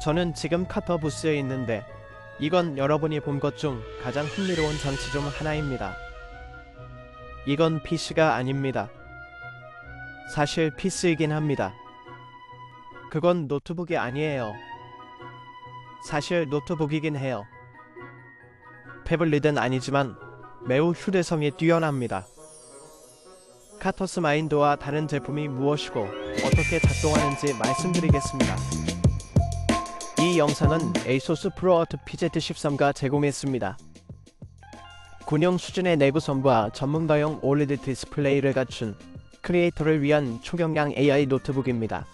저는 지금 카터 부스에 있는데 이건 여러분이 본 것 중 가장 흥미로운 장치 중 하나입니다. 이건 PC가 아닙니다. 사실 PC이긴 합니다. 그건 노트북이 아니에요. 사실 노트북이긴 해요. 태블릿은 아니지만 매우 휴대성이 뛰어납니다. 카터스 마인드와 다른 제품이 무엇이고 어떻게 작동하는지 말씀드리겠습니다. 이 영상은 ASUS ProArt PZ13가 제공했습니다. 군용 수준의 내부 선부와 전문가용 OLED 디스플레이를 갖춘 크리에이터를 위한 초경량 AI 노트북입니다.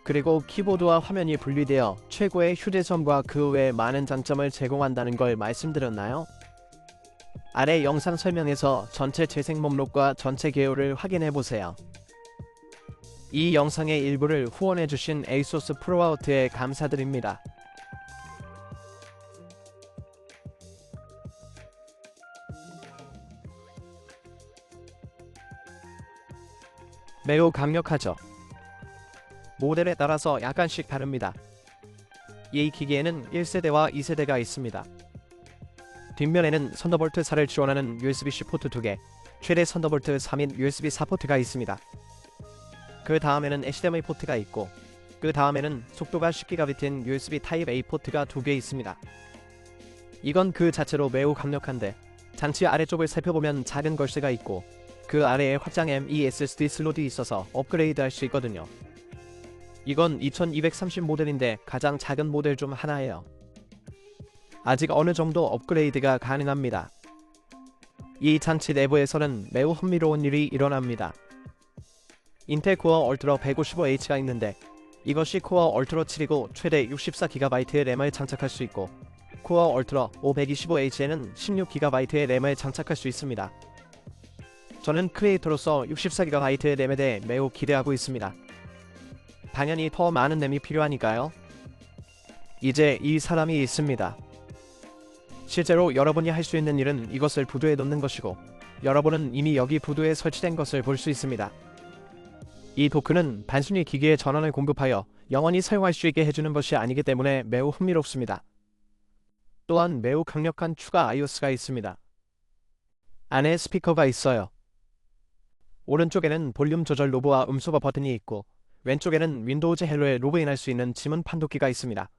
그리고 키보드와 화면이 분리되어 최고의 휴대성과 그 외에 많은 장점을 제공한다는 걸 말씀드렸나요? 아래 영상 설명에서 전체 재생 목록과 전체 개요를 확인해보세요. 이 영상의 일부를 후원해주신 ASUS ProArt에 감사드립니다. 매우 강력하죠. 모델에 따라서 약간씩 다릅니다. 이 기기에는 1세대와 2세대가 있습니다. 뒷면에는 썬더볼트 4를 지원하는 USB-C 포트 2개, 최대 썬더볼트 3인 USB 4 포트가 있습니다. 그 다음에는 HDMI 포트가 있고, 그 다음에는 속도가 10GB인 USB Type-A 포트가 2개 있습니다. 이건 그 자체로 매우 강력한데, 장치 아래쪽을 살펴보면 작은 걸쇠가 있고, 그 아래에 확장 M.2 SSD 슬롯이 있어서 업그레이드 할 수 있거든요. 이건 2230 모델인데 가장 작은 모델 중 하나예요. 아직 어느 정도 업그레이드가 가능합니다. 이 장치 내부에서는 매우 흥미로운 일이 일어납니다. 인텔 코어 얼트라 155H가 있는데 이것이 코어 얼트라 7이고 최대 64GB의 램을 장착할 수 있고 코어 얼트라 525H에는 16GB의 램을 장착할 수 있습니다. 저는 크리에이터로서 64GB의 램에 대해 매우 기대하고 있습니다. 당연히 더 많은 램이 필요하니까요. 이제 이 사람이 있습니다. 실제로 여러분이 할 수 있는 일은 이것을 부두에 넣는 것이고 여러분은 이미 여기 부두에 설치된 것을 볼 수 있습니다. 이 도크는 단순히 기기에 전원을 공급하여 영원히 사용할 수 있게 해주는 것이 아니기 때문에 매우 흥미롭습니다. 또한 매우 강력한 추가 iOS가 있습니다. 안에 스피커가 있어요. 오른쪽에는 볼륨 조절 노브와 음소거 버튼이 있고 왼쪽에는 윈도우즈 헬로에 로그인할 수 있는 지문 판독기가 있습니다.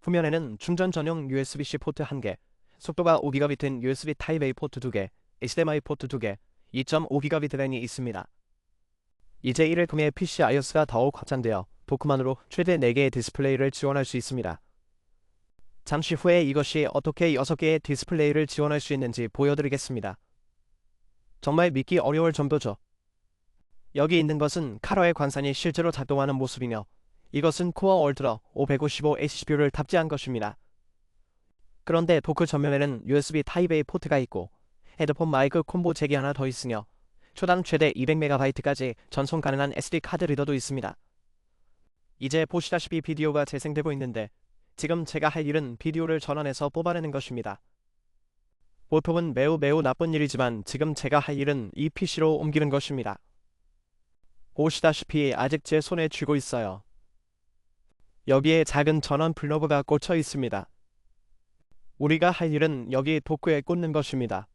후면에는 충전 전용 USB-C 포트 1개, 속도가 5GB인 USB Type-A 포트 2개, HDMI 포트 2개, 2.5GB 램이 있습니다. 이제 이를 통해 PC iOS가 더욱 확장되어 도크만으로 최대 4개의 디스플레이를 지원할 수 있습니다. 잠시 후에 이것이 어떻게 6개의 디스플레이를 지원할 수 있는지 보여드리겠습니다. 정말 믿기 어려울 정도죠. 여기 있는 것은 카러의 관산이 실제로 작동하는 모습이며 이것은 코어 얼트라 555H CPU를 탑재한 것입니다. 그런데 도크 전면에는 USB Type-A 포트가 있고 헤드폰 마이크 콤보 잭이 하나 더 있으며 초당 최대 200MB까지 전송 가능한 SD 카드 리더도 있습니다. 이제 보시다시피 비디오가 재생되고 있는데 지금 제가 할 일은 비디오를 전원에서 뽑아내는 것입니다. 보통은 매우 나쁜 일이지만 지금 제가 할 일은 이 PC로 옮기는 것입니다. 보시다시피 아직 제 손에 쥐고 있어요. 여기에 작은 전원 플러그가 꽂혀 있습니다. 우리가 할 일은 여기 도크에 꽂는 것입니다.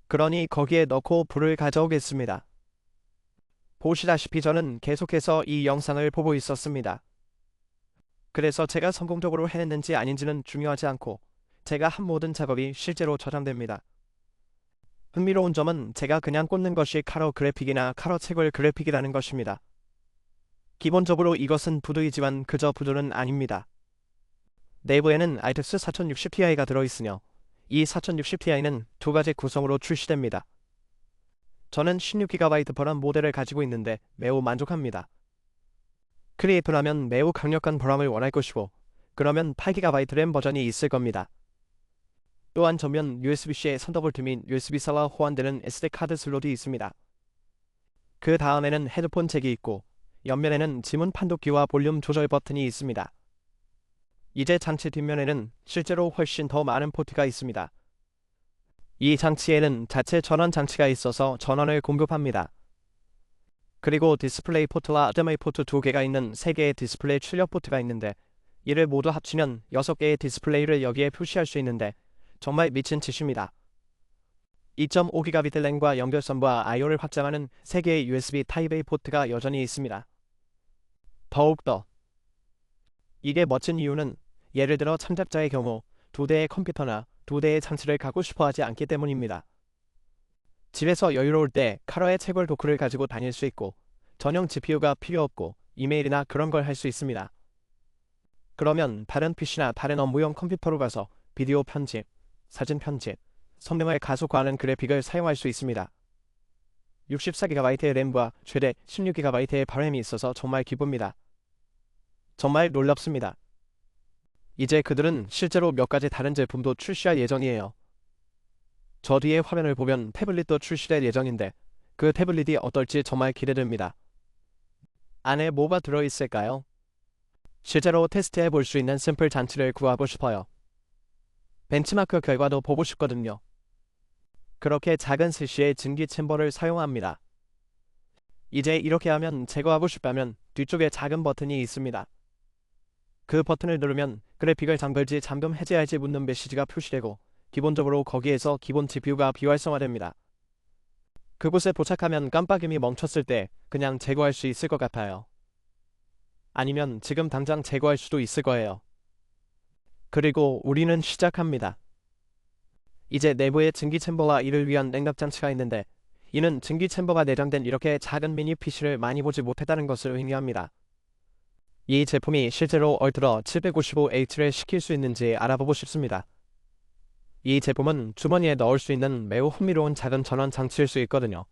그러니 거기에 넣고 불을 가져오겠습니다. 보시다시피 저는 계속해서 이 영상을 보고 있었습니다. 그래서 제가 성공적으로 해냈는지 아닌지는 중요하지 않고 제가 한 모든 작업이 실제로 저장됩니다. 흥미로운 점은 제가 그냥 꽂는 것이 카러 그래픽이나 카러 채굴 그래픽이라는 것입니다. 기본적으로 이것은 부두이지만 그저 부두는 아닙니다. 내부에는 RTX 4060ti가 들어있으며 이 4060ti는 두 가지 구성으로 출시됩니다. 저는 16GB 버람 모델을 가지고 있는데 매우 만족합니다. 크리에이터라면 매우 강력한 버람을 원할 것이고 그러면 8GB 램 버전이 있을 겁니다. 또한 전면 USB-C의 썬더볼트 및 USB4와 호환되는 SD 카드 슬롯이 있습니다. 그 다음에는 헤드폰 잭이 있고 옆면에는 지문 판독기와 볼륨 조절 버튼이 있습니다. 이제 장치 뒷면에는 실제로 훨씬 더 많은 포트가 있습니다. 이 장치에는 자체 전원 장치가 있어서 전원을 공급합니다. 그리고 디스플레이 포트와 HDMI 포트 2개가 있는 3개의 디스플레이 출력 포트가 있는데 이를 모두 합치면 6개의 디스플레이를 여기에 표시할 수 있는데 정말 미친 짓입니다. 2.5GB 램과 연결선과 I/O를 확장하는 3개의 USB Type-A 포트가 여전히 있습니다. 더욱더 이게 멋진 이유는 예를 들어 참작자의 경우 2대의 컴퓨터나 2대의 장치를 갖고 싶어 하지 않기 때문입니다. 집에서 여유로울 때 카러의 채굴 도크를 가지고 다닐 수 있고 전용 GPU가 필요 없고 이메일이나 그런 걸 할 수 있습니다. 그러면 다른 PC나 다른 업무용 컴퓨터로 가서 비디오 편집, 사진 편집, 성능을 가속화하는 그래픽을 사용할 수 있습니다. 64GB의 램과 최대 16GB의 발램이 있어서 정말 기쁩니다. 정말 놀랍습니다. 이제 그들은 실제로 몇 가지 다른 제품도 출시할 예정이에요. 저 뒤에 화면을 보면 태블릿도 출시될 예정인데 그 태블릿이 어떨지 정말 기대됩니다. 안에 뭐가 들어있을까요? 실제로 테스트해 볼 수 있는 샘플 장치를 구하고 싶어요. 벤치마크 결과도 보고 싶거든요. 그렇게 작은 스시의 증기 챔버를 사용합니다. 이제 이렇게 하면 제거하고 싶다면 뒤쪽에 작은 버튼이 있습니다. 그 버튼을 누르면 그래픽을 잠글지 잠금 해제할지 묻는 메시지가 표시되고 기본적으로 거기에서 기본 GPU가 비활성화됩니다. 그곳에 도착하면 깜빡임이 멈췄을 때 그냥 제거할 수 있을 것 같아요. 아니면 지금 당장 제거할 수도 있을 거예요. 그리고 우리는 시작합니다. 이제 내부에 증기 챔버와 이를 위한 냉각 장치가 있는데 이는 증기 챔버가 내장된 이렇게 작은 미니 PC를 많이 보지 못했다는 것을 의미합니다. 이 제품이 실제로 얼트라 755H를 시킬 수 있는지 알아보고 싶습니다. 이 제품은 주머니에 넣을 수 있는 매우 흥미로운 작은 전원 장치일 수 있거든요.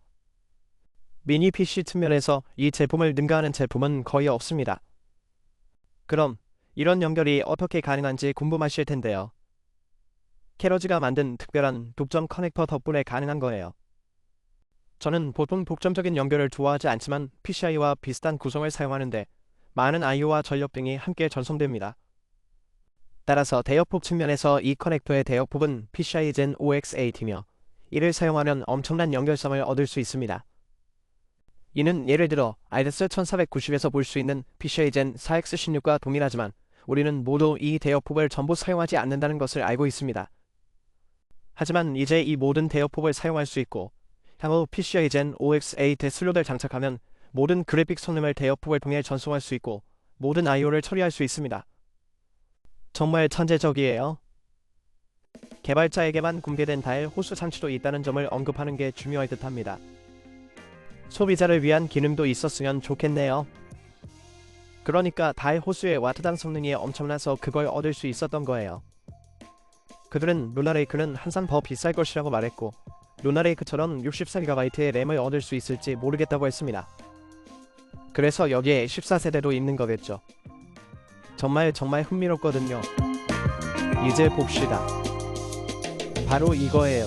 미니 PC 측면에서 이 제품을 능가하는 제품은 거의 없습니다. 그럼 이런 연결이 어떻게 가능한지 궁금하실 텐데요. 캐러지가 만든 특별한 독점 커넥터 덕분에 가능한 거예요. 저는 보통 독점적인 연결을 좋아하지 않지만 PCI와 비슷한 구성을 사용하는데 많은 I/O와 전력 등이 함께 전송됩니다. 따라서 대역폭 측면에서 이 커넥터의 대역폭은 PCI Gen 5X8이며 이를 사용하면 엄청난 연결성을 얻을 수 있습니다. 이는 예를 들어 IDES 1490에서 볼 수 있는 PCI Gen 4X16과 동일하지만 우리는 모두 이 대역폭을 전부 사용하지 않는다는 것을 알고 있습니다. 하지만 이제 이 모든 대역폭을 사용할 수 있고 향후 PCI Gen 5X8에 슬롯을 장착하면 모든 그래픽 성능을 대역폭을 통해 전송할 수 있고 모든 I/O를 처리할 수 있습니다. 정말 천재적이에요. 개발자에게만 공개된 다일 호수 장치도 있다는 점을 언급하는 게 중요할 듯합니다. 소비자를 위한 기능도 있었으면 좋겠네요. 그러니까 다일 호수의 와트당 성능이 엄청나서 그걸 얻을 수 있었던 거예요. 그들은 루나레이크는 항상 더 비쌀 것이라고 말했고 루나레이크처럼 64GB의 램을 얻을 수 있을지 모르겠다고 했습니다. 그래서 여기에 14세대도 있는 거겠죠. 정말 흥미롭거든요. 이제 봅시다. 바로 이거예요.